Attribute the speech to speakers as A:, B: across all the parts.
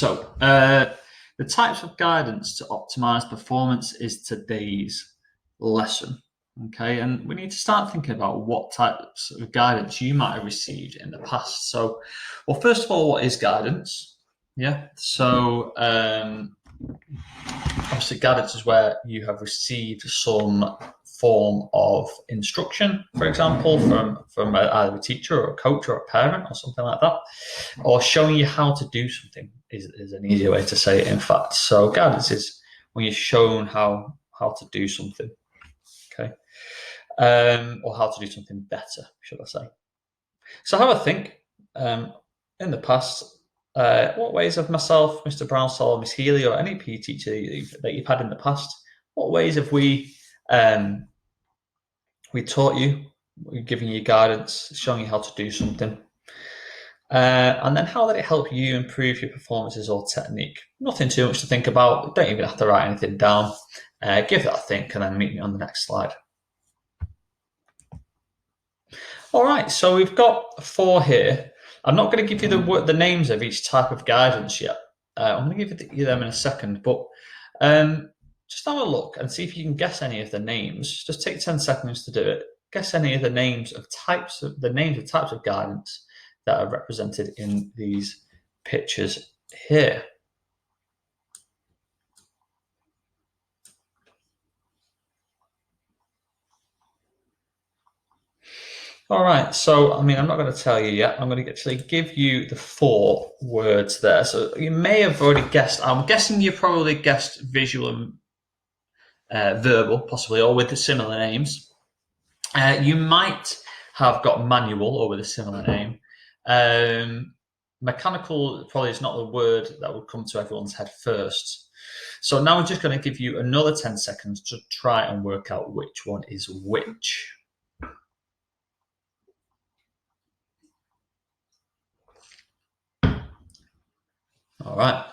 A: So, the types of guidance to optimize performance is today's lesson. Okay, and we need to start thinking about what types of guidance you might have received in the past. So, well, first of all, what is guidance? Yeah, so obviously, guidance is where you have received some form of instruction, for example, from either a teacher or a coach or a parent or something like that, or showing you how to do something is an easier way to say it, in fact. So guidance is when you're shown how to do something, okay, or how to do something better, should I say. So have a think. In the past, what ways have myself, Mr. Brownsall, Miss Healy, or any PE teacher that you've had in the past, what ways have we taught you, we're giving you guidance, showing you how to do something? And then how did it help you improve your performances or technique? Nothing too much to think about. You don't even have to write anything down. Give that a think and then meet me on the next slide. All right, so we've got 4 here. I'm not going to give you the names of each type of guidance yet. I'm going to give you them in a second, but just have a look and see if you can guess any of the names. Just take 10 seconds to do it. Guess any of the names of types of guidance that are represented in these pictures here. All right, so I'm not going to tell you yet. I'm going to actually give you the 4 words there. So you may have already guessed. I'm guessing you probably guessed visual and verbal, possibly, or with the similar names. You might have got manual or with a similar name. Mechanical probably is not the word that would come to everyone's head first. So now I'm just going to give you another 10 seconds to try and work out which one is which. All right.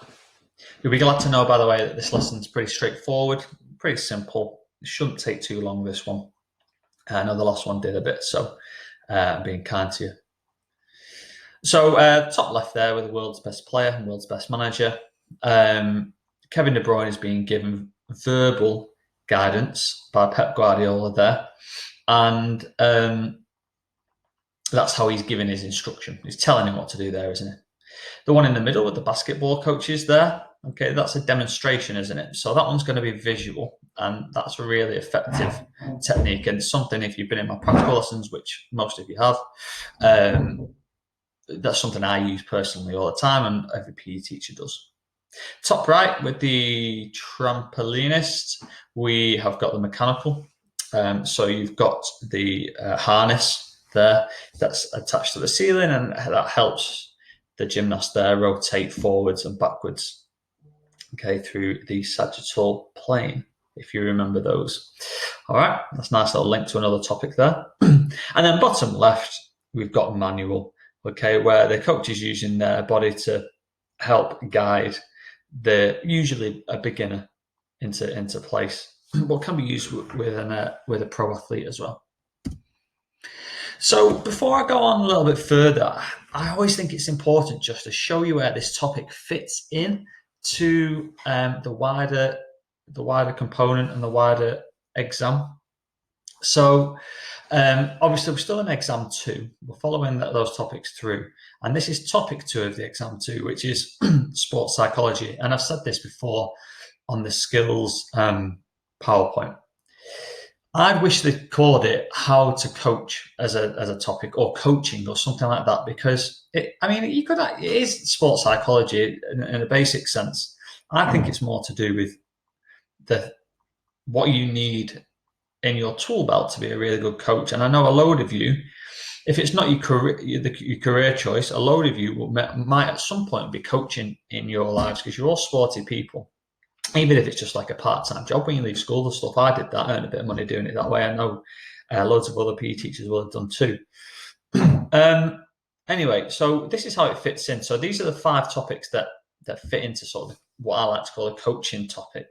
A: You'll be glad to know, by the way, that this lesson's pretty straightforward, pretty simple. It shouldn't take too long, this one. I know the last one did a bit, so I'm being kind to you. So top left there with the world's best player and world's best manager. Kevin De Bruyne is being given verbal guidance by Pep Guardiola there. And that's how he's giving his instruction. He's telling him what to do there, isn't it? The one in the middle with the basketball coaches there, okay, that's a demonstration, isn't it? So that one's going to be visual, and that's a really effective technique and something, if you've been in my practical lessons, which most of you have, that's something I use personally all the time, and every PE teacher does. Top right with the trampolinist, we have got the mechanical. So you've got the harness there that's attached to the ceiling, and that helps the gymnast there rotate forwards and backwards, okay, through the sagittal plane, if you remember those. All right, that's a nice little link to another topic there. And then bottom left, we've got manual, okay, where the coach is using their body to help guide usually a beginner into place, but can be used with a pro athlete as well. So before I go on a little bit further, I always think it's important just to show you where this topic fits in to the wider component and the wider exam. So obviously we're still in exam 2. We're following those topics through, and this is topic 2 of the exam 2, which is sports psychology. And I've said this before on the skills PowerPoint. I wish they called it how to coach as a topic, or coaching, or something like that, because it is sports psychology in a basic sense. I think it's more to do with what you need in your tool belt to be a really good coach. And I know a load of you, if it's not your career choice, a load of you might at some point be coaching in your lives, because you're all sporty people. Even if it's just like a part-time job when you leave school and stuff. I did that, earned a bit of money doing it that way. I know loads of other PE teachers will have done too. Anyway, so this is how it fits in. So these are the 5 topics that fit into sort of what I like to call a coaching topic,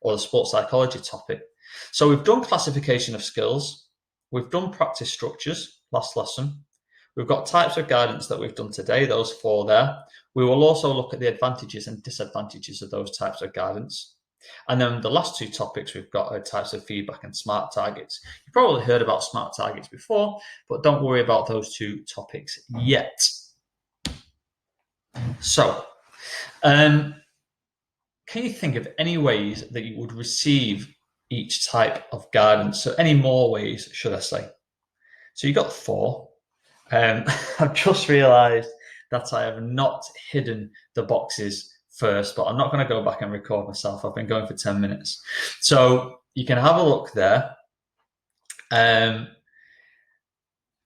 A: or the sports psychology topic. So we've done classification of skills. We've done practice structures last lesson. We've got types of guidance that we've done today, those 4 there. We will also look at the advantages and disadvantages of those types of guidance. And then the last 2 topics we've got are types of feedback and SMART targets. You've probably heard about SMART targets before, but don't worry about those 2 topics yet. So, can you think of any ways that you would receive each type of guidance? So any more ways, should I say? So you got 4. I've just realised that I have not hidden the boxes first, but I'm not going to go back and record myself. I've been going for 10 minutes. So you can have a look there.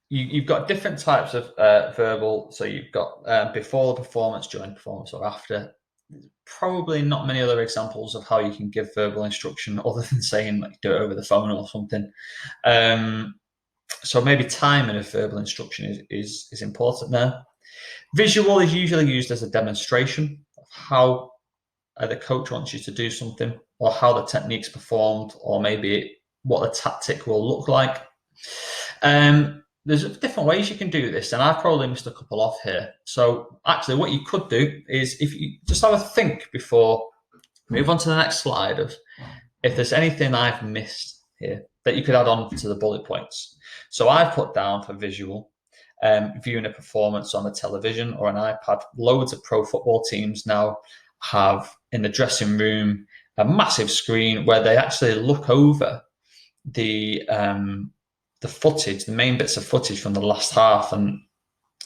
A: You've got different types of verbal. So you've got before the performance, during the performance, or after. Probably not many other examples of how you can give verbal instruction other than saying like do it over the phone or something. So maybe timing of verbal instruction is important there. Visual is usually used as a demonstration of how the coach wants you to do something, or how the technique's performed, or maybe what the tactic will look like. There's different ways you can do this, and I've probably missed a couple off here. So actually what you could do is, if you just have a think before move on to the next slide, of if there's anything I've missed here that you could add on to the bullet points. So I've put down for visual, viewing a performance on the television or an iPad. Loads of pro football teams now have in the dressing room a massive screen where they actually look over the footage, the main bits of footage from the last half, and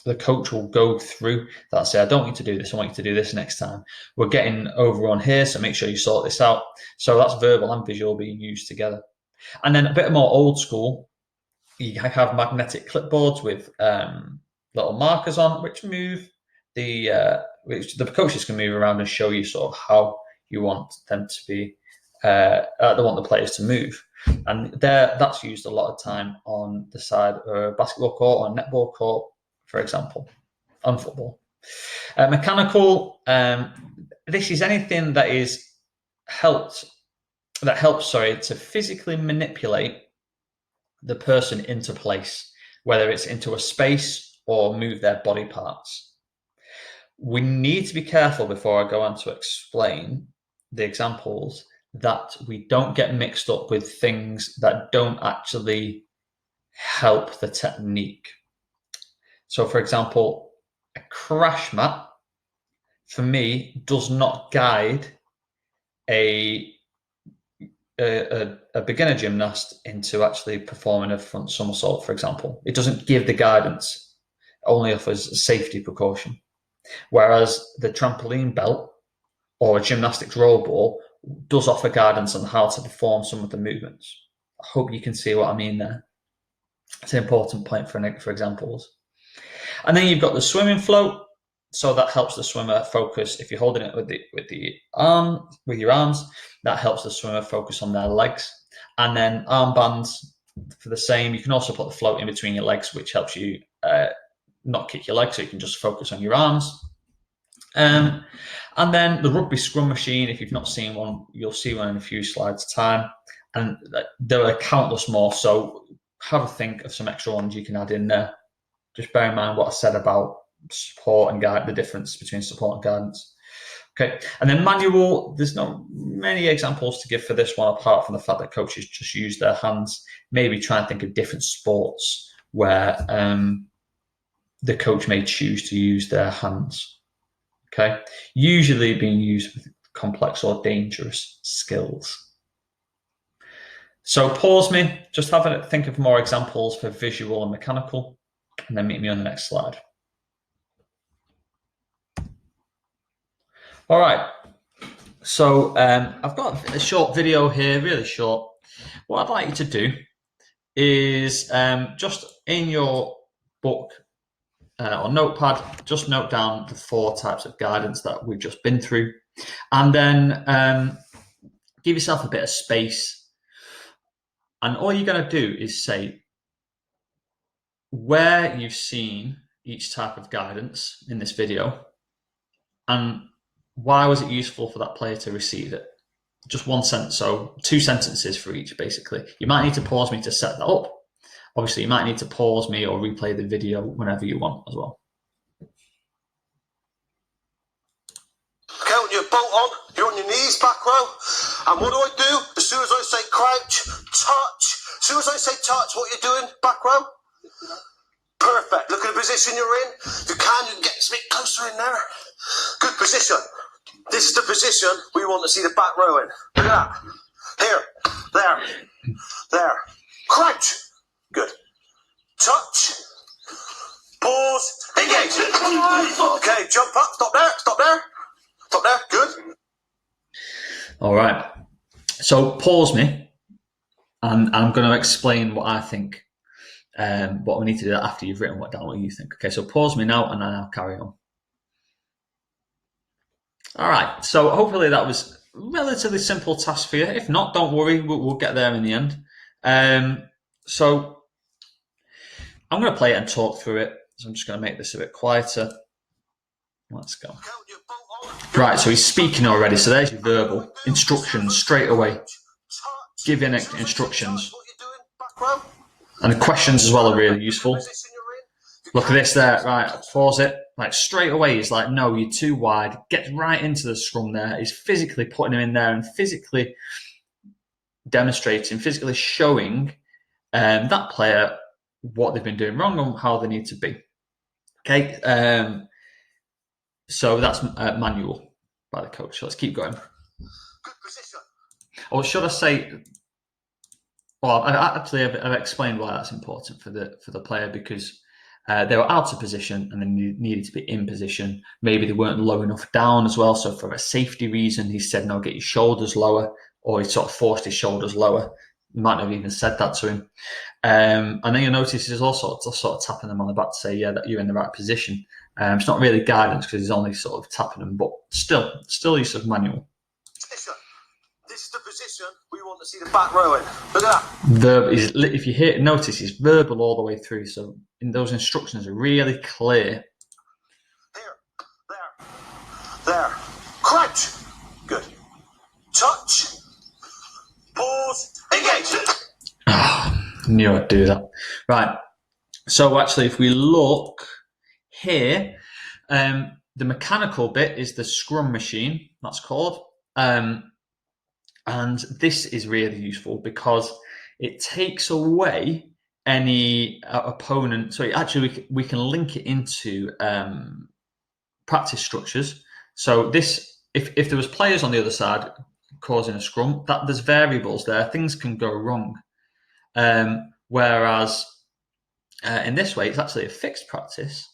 A: the coach will go through that, say, I don't want you to do this, I want you to do this next time. We're getting over on here, so make sure you sort this out. So that's verbal and visual being used together. And then a bit more old school, you have magnetic clipboards with little markers on, which move which the coaches can move around and show you sort of how you want them to be, they want the players to move. And that's used a lot of time on the side of a basketball court or a netball court, for example, on football. Mechanical, this is anything that helps to physically manipulate the person into place, whether it's into a space or move their body parts. We need to be careful before I go on to explain the examples that we don't get mixed up with things that don't actually help the technique. So, for example, a crash mat, for me, does not guide a beginner gymnast into actually performing a front somersault, for example. It doesn't give the guidance, it only offers a safety precaution. Whereas the trampoline belt or a gymnastics roll ball does offer guidance on how to perform some of the movements. I hope you can see what I mean there. It's an important point for examples. And then you've got the swimming float. So that helps the swimmer focus. If you're holding it with your arms, that helps the swimmer focus on their legs. And then armbands for the same. You can also put the float in between your legs, which helps you not kick your legs, so you can just focus on your arms. And then the rugby scrum machine, if you've not seen one, you'll see one in a few slides' time. And there are countless more, so have a think of some extra ones you can add in there. Just bear in mind what I said about support and guide, the difference between support and guidance. Okay, and then manual, there's not many examples to give for this one, apart from the fact that coaches just use their hands. Maybe try and think of different sports where the coach may choose to use their hands. Okay, usually being used with complex or dangerous skills. So pause me, just have a think of more examples for visual and mechanical, and then meet me on the next slide. All right, so I've got a short video here, really short. What I'd like you to do is just in your book or notepad, just note down the 4 types of guidance that we've just been through, and then give yourself a bit of space. And all you're going to do is say where you've seen each type of guidance in this video and why was it useful for that player to receive it. Just one sentence, so 2 sentences for each, basically. You might need to pause me to set that up, Obviously, you might need to pause me or replay the video whenever you want as well.
B: Okay, your boat on, you're on your knees, back row. And what do I do? As soon as I say crouch, touch. As soon as I say touch, what are you doing, back row? Perfect. Look at the position you're in. You can get a bit closer in there. Good position. This is the position we want to see the back row in. Look at that. Here, there, there. Crouch. Good. Touch. Pause. Engage. Okay, jump up. Stop there. Stop there. Stop there. Good.
A: All right. So pause me, and I'm going to explain what I think. What we need to do after you've written what down, what you think. Okay, so pause me now, and then I'll carry on. All right. So hopefully that was a relatively simple task for you. If not, don't worry. We'll get there in the end. So I'm going to play it and talk through it. So I'm just going to make this a bit quieter. Let's go. Right, so he's speaking already. So there's your verbal instructions straight away. Giving instructions. And the questions as well are really useful. Look at this there. Right, pause it. Like straight away, he's like, no, you're too wide. Gets right into the scrum there. He's physically putting him in there and physically demonstrating, physically showing that player what they've been doing wrong and how they need to be. Okay, so that's manual by the coach. So let's keep going.
B: Good position.
A: Or should I say? Well, I've explained why that's important for the player, because they were out of position and they needed to be in position. Maybe they weren't low enough down as well. So for a safety reason, he said, no, get your shoulders lower, or he sort of forced his shoulders lower. He might not have even said that to him. And then you'll notice he's also sort of tapping them on the back to say, yeah, that you're in the right position. It's not really guidance because he's only sort of tapping them, but still use of manual.
B: This is the position we want to see the back row in. Look at that.
A: If you notice, he's verbal all the way through. So in those instructions are really clear.
B: Here, there. Crouch. Good. Touch. Pause. Engage.
A: I knew I'd do that. Right. So actually, if we look here, the mechanical bit is the scrum machine, that's called. And this is really useful because it takes away any opponent. So actually, we can link it into practice structures. So this, if there was players on the other side causing a scrum, that there's variables there. Things can go wrong. Whereas in this way, it's actually a fixed practice.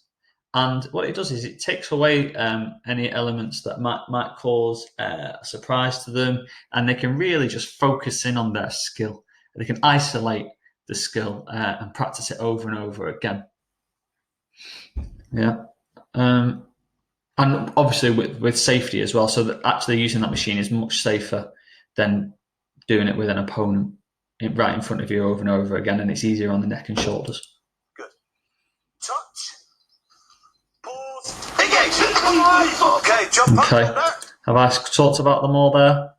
A: And what it does is it takes away any elements that might cause a surprise to them, and they can really just focus in on their skill. They can isolate the skill and practice it over and over again. Yeah, and obviously with safety as well. So that actually using that machine is much safer than doing it with an opponent right in front of you over and over again, and it's easier on the neck and shoulders.
B: Good. Touch. Okay, jump
A: okay.
B: Up.
A: Have I talked about them all there?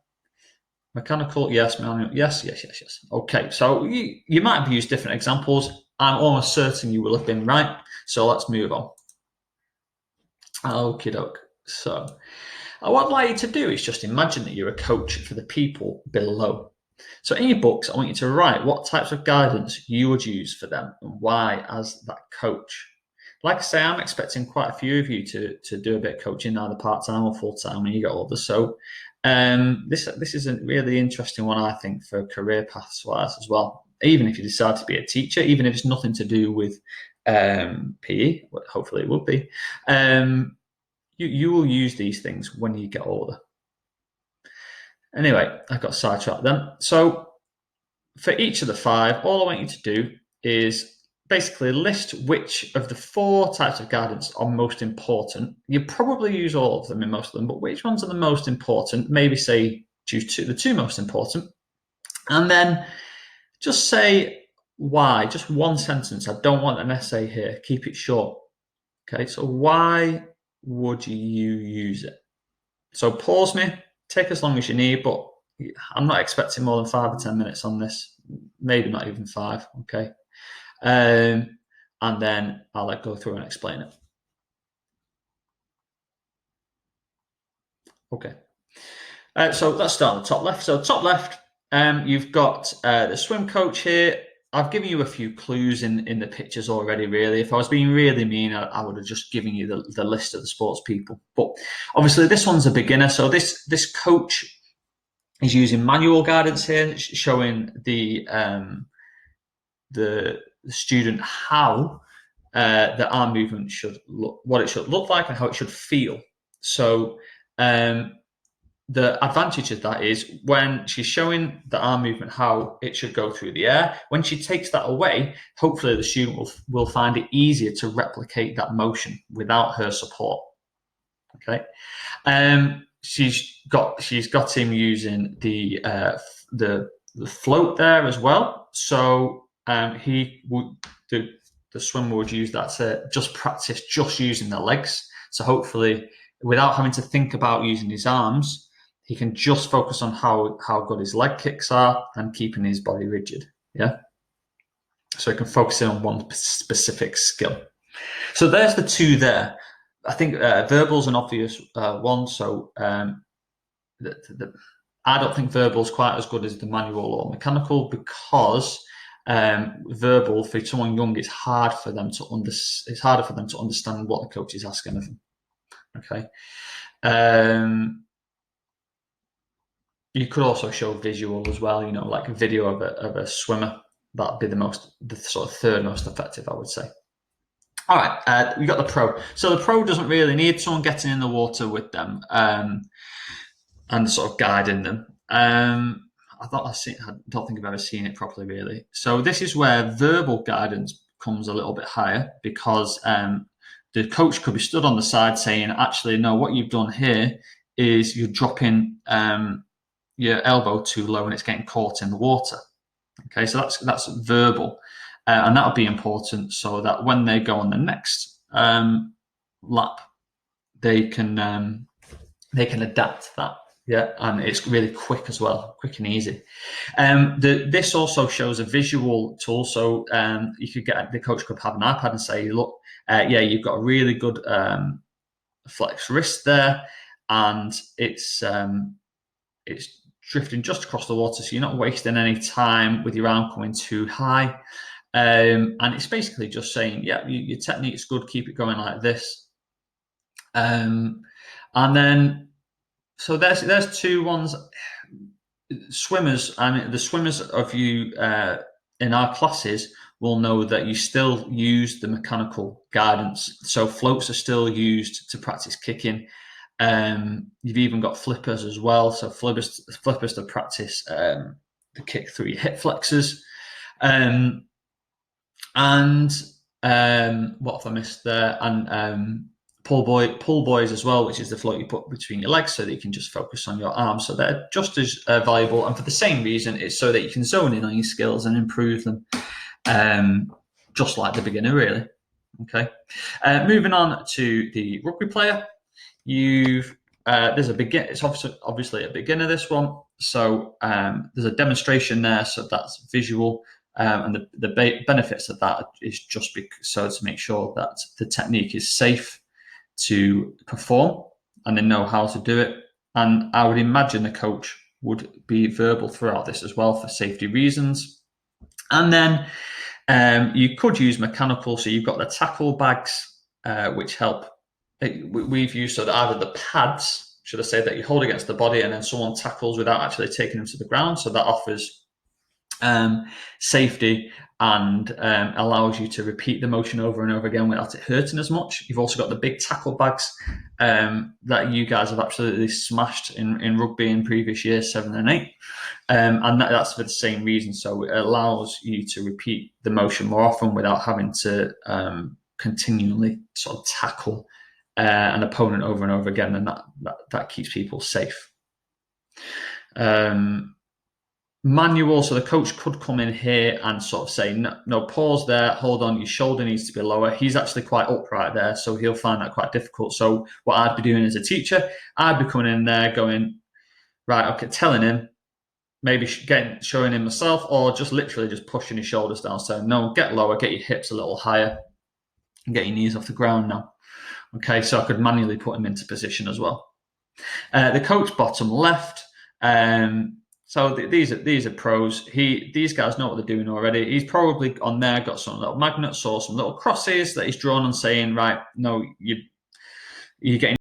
A: Mechanical, yes. Manual, yes. Okay, so you might have used different examples. I'm almost certain you will have been right. So let's move on. Okie doke. So what I'd like you to do is just imagine that you're a coach for the people below. So in your books, I want you to write what types of guidance you would use for them and why as that coach. Like I say, I'm expecting quite a few of you to do a bit of coaching, either part-time or full-time when you get older. So this is a really interesting one, I think, for career paths-wise as well. Even if you decide to be a teacher, even if it's nothing to do with PE, hopefully it would be, you will use these things when you get older. Anyway, I got sidetracked then. So for each of the 5, all I want you to do is basically list which of the 4 types of guidance are most important. You probably use all of them in most of them, but which ones are the most important? Maybe say the 2 most important. And then just say why, just one sentence. I don't want an essay here. Keep it short. Okay, so why would you use it? So pause me, take as long as you need, but I'm not expecting more than 5 or 10 minutes on this. Maybe not even 5, okay? And then I'll go through and explain it. Okay. So let's start at the top left. So top left, you've got the swim coach here. I've given you a few clues in the pictures already, really. If I was being really mean, I would have just given you the list of the sports people. But obviously this one's a beginner. So this coach is using manual guidance here, showing the student how the arm movement should look, what it should look like and how it should feel. So the advantage of that is when she's showing the arm movement how it should go through the air, when she takes that away, hopefully the student will find it easier to replicate that motion without her support. Okay. She's got him using the float there as well. So the swimmer would use that to just practice just using the legs. So hopefully, without having to think about using his arms, he can just focus on how good his leg kicks are and keeping his body rigid. Yeah. So he can focus in on one specific skill. So there's the two there. I think verbal's an obvious one. So I don't think verbal's quite as good as the manual or mechanical, because verbal for someone young, it's harder for them to understand what the coach is asking of them. Okay. You could also show visual as well, like a video of a swimmer. That'd be the sort of third most effective, I would say. All right, we got the pro. So the pro doesn't really need someone getting in the water with them and sort of guiding them. I don't think I've ever seen it properly, really. So this is where verbal guidance comes a little bit higher, because the coach could be stood on the side saying, actually, no, what you've done here is you're dropping your elbow too low and it's getting caught in the water. Okay, so that's verbal. And that would be important so that when they go on the next lap, they can adapt that. Yeah, and it's really quick as well, quick and easy. This also shows a visual tool, so you could get the coach could have an iPad and say, look, yeah, you've got a really good flex wrist there, and it's drifting just across the water, so you're not wasting any time with your arm coming too high. And it's basically just saying, yeah, your technique's good, keep it going like this. And then, so there's two ones. Swimmers, the swimmers of you in our classes will know that you still use the mechanical guidance. So floats are still used to practice kicking. You've even got flippers as well. So flippers to practice the kick through your hip flexors. And what have I missed there? And pull boys as well, which is the float you put between your legs so that you can just focus on your arms. So they're just as valuable, and for the same reason, it's so that you can zone in on your skills and improve them, just like the beginner, really. Okay. Moving on to the rugby player. There's a beginner. It's obviously a beginner, this one. So there's a demonstration there, so that's visual. And the benefits of that is just so to make sure that the technique is safe to perform and they know how to do it. And I would imagine the coach would be verbal throughout this as well for safety reasons. And then you could use mechanical. So you've got the tackle bags, which help. We've used so that either the pads, should I say, that you hold against the body and then someone tackles without actually taking them to the ground. So that offers safety and allows you to repeat the motion over and over again without it hurting as much. You've also got the big tackle bags that you guys have absolutely smashed in rugby in previous years, 7 and 8. And that's for the same reason. So it allows you to repeat the motion more often without having to continually sort of tackle an opponent over and over again. And that keeps people safe. Manual, so the coach could come in here and sort of say, no, pause there, hold on, your shoulder needs to be lower. He's actually quite upright there, so he'll find that quite difficult. So what I'd be doing as a teacher, I'd be coming in there going, right, okay, telling him, maybe showing him myself, or just literally just pushing his shoulders down, saying, no, get lower, get your hips a little higher, and get your knees off the ground now. Okay, so I could manually put him into position as well. The coach bottom left. So these are pros. These guys know what they're doing already. He's probably on there got some little magnets or some little crosses that he's drawn and saying, right, no, you're getting